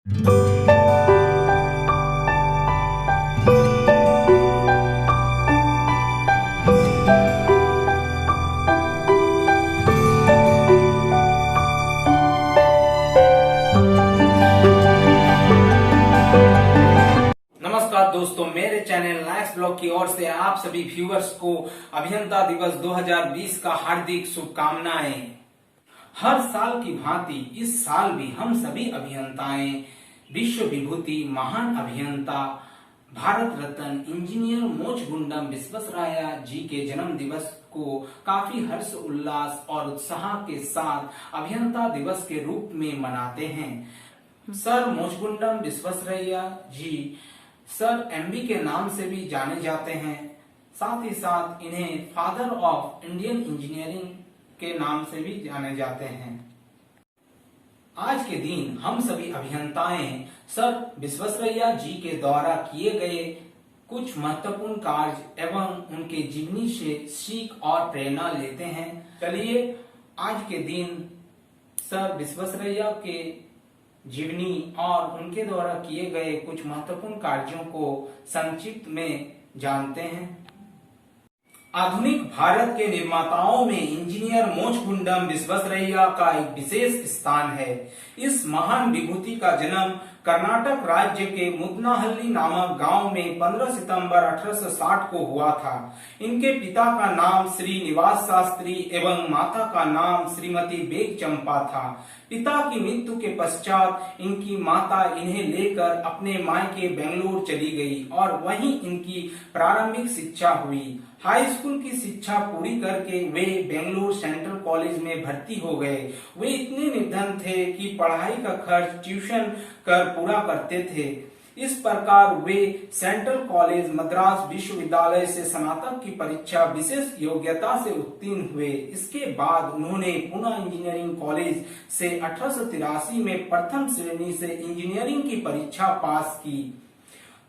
नमस्कार दोस्तों, मेरे चैनल लाइक्स ब्लॉग की ओर से आप सभी व्यूअर्स को अभियंता दिवस 2020 का हार्दिक शुभकामनाएं। हर साल की भांति इस साल भी हम सभी अभियंताएं विश्व विभूति महान अभियंता भारत रत्न इंजीनियर मोचगुंडम विश्वेश्वरैया जी के जन्म दिवस को काफी हर्ष उल्लास और उत्साह के साथ अभियंता दिवस के रूप में मनाते हैं। सर मोचगुंडम विश्वेश्वरैया जी सर एमबी के नाम से भी जाने जाते हैं। साथ ही साथ इन्हें फादर ऑफ इंडियन इंजीनियरिंग के नाम से भी जाने जाते हैं। आज के दिन हम सभी अभियंताएं सर विश्वेश्वरैया जी के द्वारा किए गए कुछ महत्वपूर्ण कार्य एवं उनके जीवनी से सीख और प्रेरणा लेते हैं। चलिए आज के दिन सर विश्वेश्वरैया के जीवनी और उनके द्वारा किए गए कुछ महत्वपूर्ण कार्यों को संक्षिप्त में जानते हैं। आधुनिक भारत के निर्माताओं में इंजीनियर मोचगुंडम विश्वेश्वरैया का एक विशेष स्थान है। इस महान विभूति का जन्म कर्नाटक राज्य के मुदनाहल्ली नामक गांव में 15 सितंबर 1860 को हुआ था। इनके पिता का नाम श्री निवास शास्त्री एवं माता का नाम श्रीमती बेग चंपा था। पिता की मृत्यु के पश्चात इनकी माता इन्हें लेकर अपने मायके बेंगलुरु चली गई और वहीं इनकी प्रारंभिक शिक्षा हुई। हाई स्कूल की शिक्षा पूरी करके वे बेंगलुरु सेंट्रल कॉलेज में भर्ती हो गए। वे इतने निर्धन थे कि पढ़ाई का खर्च ट्यूशन कर पूरा करते थे। इस प्रकार वे सेंट्रल कॉलेज मद्रास विश्वविद्यालय से स्नातक की परीक्षा विशेष योग्यता से उत्तीर्ण हुए। इसके बाद उन्होंने पुणे इंजीनियरिंग कॉलेज से 1883 में प्रथम श्रेणी से इंजीनियरिंग की परीक्षा पास की।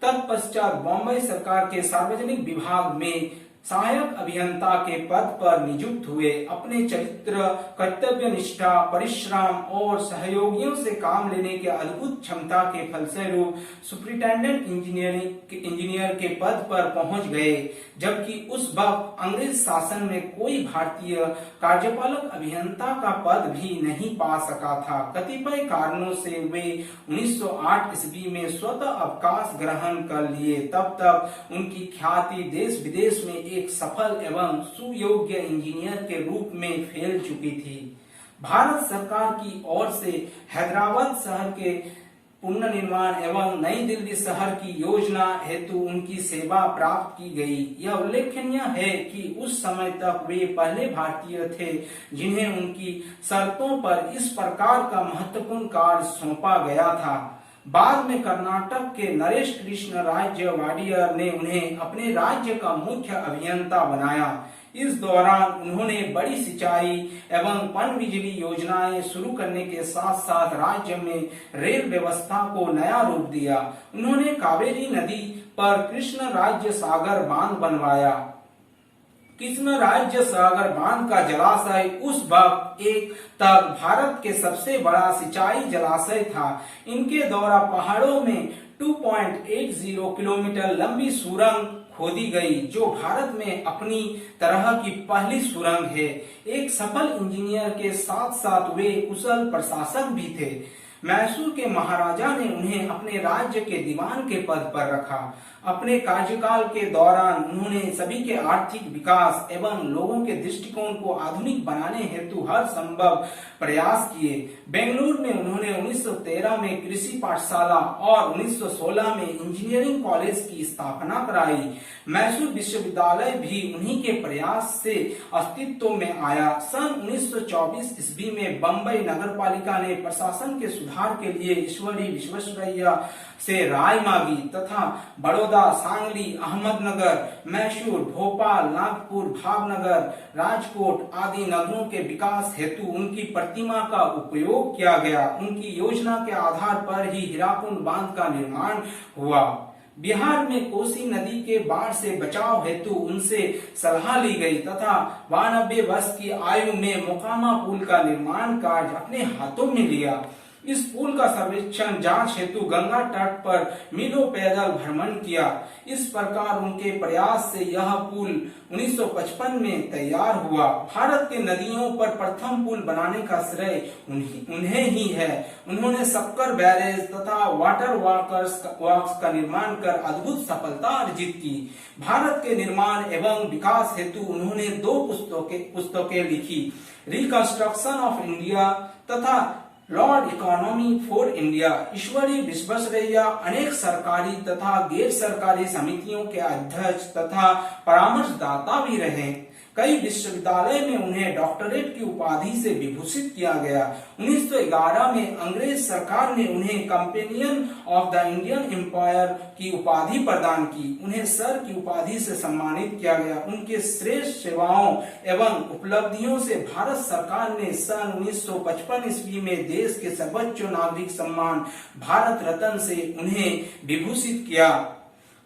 तत्पश्चात बॉम्बे सरकार के सार्वजनिक विभाग में सहायक अभियंता के पद पर नियुक्त हुए। अपने चरित्र, कर्तव्य निष्ठा, परिश्रम और सहयोगियों से काम लेने के अद्भुत क्षमता के फलस्वरूप सुपरिटेंडेंट इंजीनियर के पद पर पहुंच गए, जबकि उस वक्त अंग्रेज शासन में कोई भारतीय कार्यपालक अभियंता का पद भी नहीं पा सका था। कतिपय कारणों से वे 1908 ईस्वी में स्वतः अवकाश ग्रहण कर लिए। तब तक उनकी ख्याति देश विदेश में एक सफल एवं सुयोग्य इंजीनियर के रूप में फैल चुकी थी। भारत सरकार की ओर से हैदराबाद शहर के पुनर्निर्माण एवं नई दिल्ली शहर की योजना हेतु उनकी सेवा प्राप्त की गई। यह उल्लेखनीय है कि उस समय तक वे पहले भारतीय थे जिन्हें उनकी शर्तों पर इस प्रकार का महत्वपूर्ण कार्य सौंपा गया था। बाद में कर्नाटक के नरेश कृष्ण राज्य वाडियर ने उन्हें अपने राज्य का मुख्य अभियंता बनाया। इस दौरान उन्होंने बड़ी सिंचाई एवं पनबिजली योजनाएं शुरू करने के साथ साथ राज्य में रेल व्यवस्था को नया रूप दिया। उन्होंने कावेरी नदी पर कृष्ण राज्य सागर बांध बनवाया। कृष्ण राज्य सागर बांध का जलाशय उस वक्त एक तक भारत के सबसे बड़ा सिंचाई जलाशय था। इनके द्वारा पहाड़ों में 2.80 किलोमीटर लंबी सुरंग खोदी गई, जो भारत में अपनी तरह की पहली सुरंग है। एक सफल इंजीनियर के साथ साथ वे कुशल प्रशासक भी थे। मैसूर के महाराजा ने उन्हें अपने राज्य के दीवान के पद पर रखा। अपने कार्यकाल के दौरान उन्होंने सभी के आर्थिक विकास एवं लोगों के दृष्टिकोण को आधुनिक बनाने हेतु हर संभव प्रयास किए। बेंगलुरु में उन्होंने 1913 में कृषि पाठशाला और 1916 में इंजीनियरिंग कॉलेज की स्थापना कराई। मैसूर विश्वविद्यालय भी उन्हीं के प्रयास से अस्तित्व में आया। सन 1924 ईस्वी में बम्बई नगर पालिका ने प्रशासन के सुधार के लिए ईश्वरी विश्वेश्वरैया से राय मांगी तथा बड़ौदा, सांगली, अहमदनगर, मैसूर, भोपाल, नागपुर, भावनगर, राजकोट आदि नगरों के विकास हेतु उनकी प्रतिमा का उपयोग किया गया। उनकी योजना के आधार पर ही हीराकुंड बांध का निर्माण हुआ। बिहार में कोसी नदी के बाढ़ से बचाव हेतु उनसे सलाह ली गई तथा 92 वर्ष की आयु में मोकामा पुल का निर्माण कार्य अपने हाथों में लिया। इस पुल का सर्वेक्षण जांच हेतु गंगा तट पर मीलों पैदल भ्रमण किया। इस प्रकार उनके प्रयास से यह पुल 1955 में तैयार हुआ। भारत के नदियों पर प्रथम पुल बनाने का श्रेय उन्हें ही है। उन्होंने शक्कर बैरेज तथा वाटर वर्क्स का निर्माण कर अद्भुत सफलता अर्जित की। भारत के निर्माण एवं विकास हेतु उन्होंने 2 पुस्तकें लिखी, रिकंस्ट्रक्शन ऑफ इंडिया तथा लॉर्ड इकोनॉमी फॉर इंडिया। ईश्वरी विश्वेश्वरैया अनेक सरकारी तथा गैर सरकारी समितियों के अध्यक्ष तथा परामर्शदाता भी रहे। कई विश्वविद्यालय में उन्हें डॉक्टरेट की उपाधि से विभूषित किया गया। 1911 में अंग्रेज सरकार ने उन्हें Companion of the Indian Empire की उपाधि प्रदान की। उन्हें सर की उपाधि से सम्मानित किया गया। उनके श्रेष्ठ सेवाओं एवं उपलब्धियों से भारत सरकार ने सन 1955 ईस्वी में देश के सर्वोच्च नागरिक सम्मान भारत रत्न से उन्हें विभूषित किया।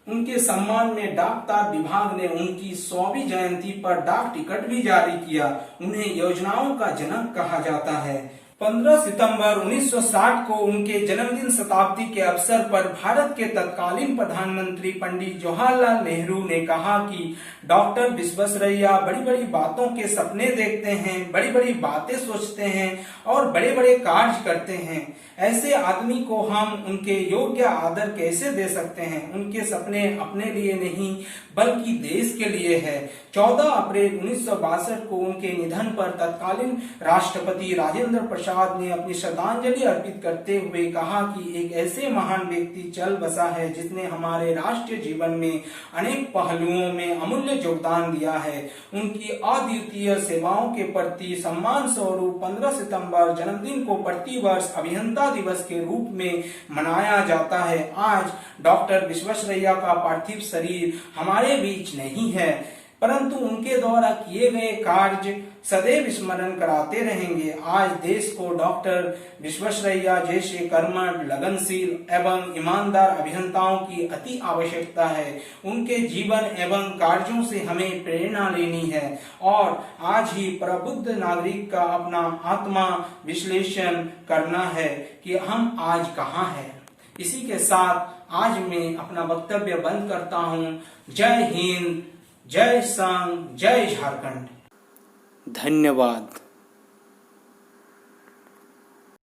उनके सम्मान में डाक तार विभाग ने उनकी 100वीं जयंती पर डाक टिकट भी जारी किया। उन्हें योजनाओं का जनक कहा जाता है। 15 सितंबर 1960 को उनके जन्मदिन शताब्दी के अवसर पर भारत के तत्कालीन प्रधानमंत्री पंडित जवाहरलाल नेहरू ने कहा कि डॉक्टर विश्वेश्वरैया बड़ी बड़ी बातों के सपने देखते हैं, बड़ी बड़ी बातें सोचते हैं और बड़े बड़े कार्य करते हैं। ऐसे आदमी को हम उनके योग्य आदर कैसे दे सकते हैं। उनके सपने अपने लिए नहीं बल्कि देश के लिए है। 14 अप्रैल 1962 को उनके निधन पर तत्कालीन राष्ट्रपति राजेंद्र प्रसाद ने अपनी श्रद्धांजलि अर्पित करते हुए कहा कि एक ऐसे महान व्यक्ति चल बसा है जिसने हमारे राष्ट्रीय जीवन में अनेक पहलुओं में अमूल्य योगदान दिया है। उनकी अद्वितीय सेवाओं के प्रति सम्मान स्वरूप 15 सितंबर जन्मदिन को प्रतिवर्ष अभियंता दिवस के रूप में मनाया जाता है। आज डॉक्टर विश्वेश्वरैया का पार्थिव शरीर हमारे बीच नहीं है, परंतु उनके द्वारा किए गए कार्य सदैव स्मरण कराते रहेंगे। आज देश को डॉक्टर विश्वेश्वरैया जैसे कर्मठ, लगनशील एवं ईमानदार अभियंताओं की अति आवश्यकता है। उनके जीवन एवं कार्यों से हमें प्रेरणा लेनी है और आज ही प्रबुद्ध नागरिक का अपना आत्मा विश्लेषण करना है कि हम आज कहाँ हैं। इसी के साथ आज मैं अपना वक्तव्य बंद करता हूँ। जय हिंद, जय संघ, जय झारखंड। धन्यवाद।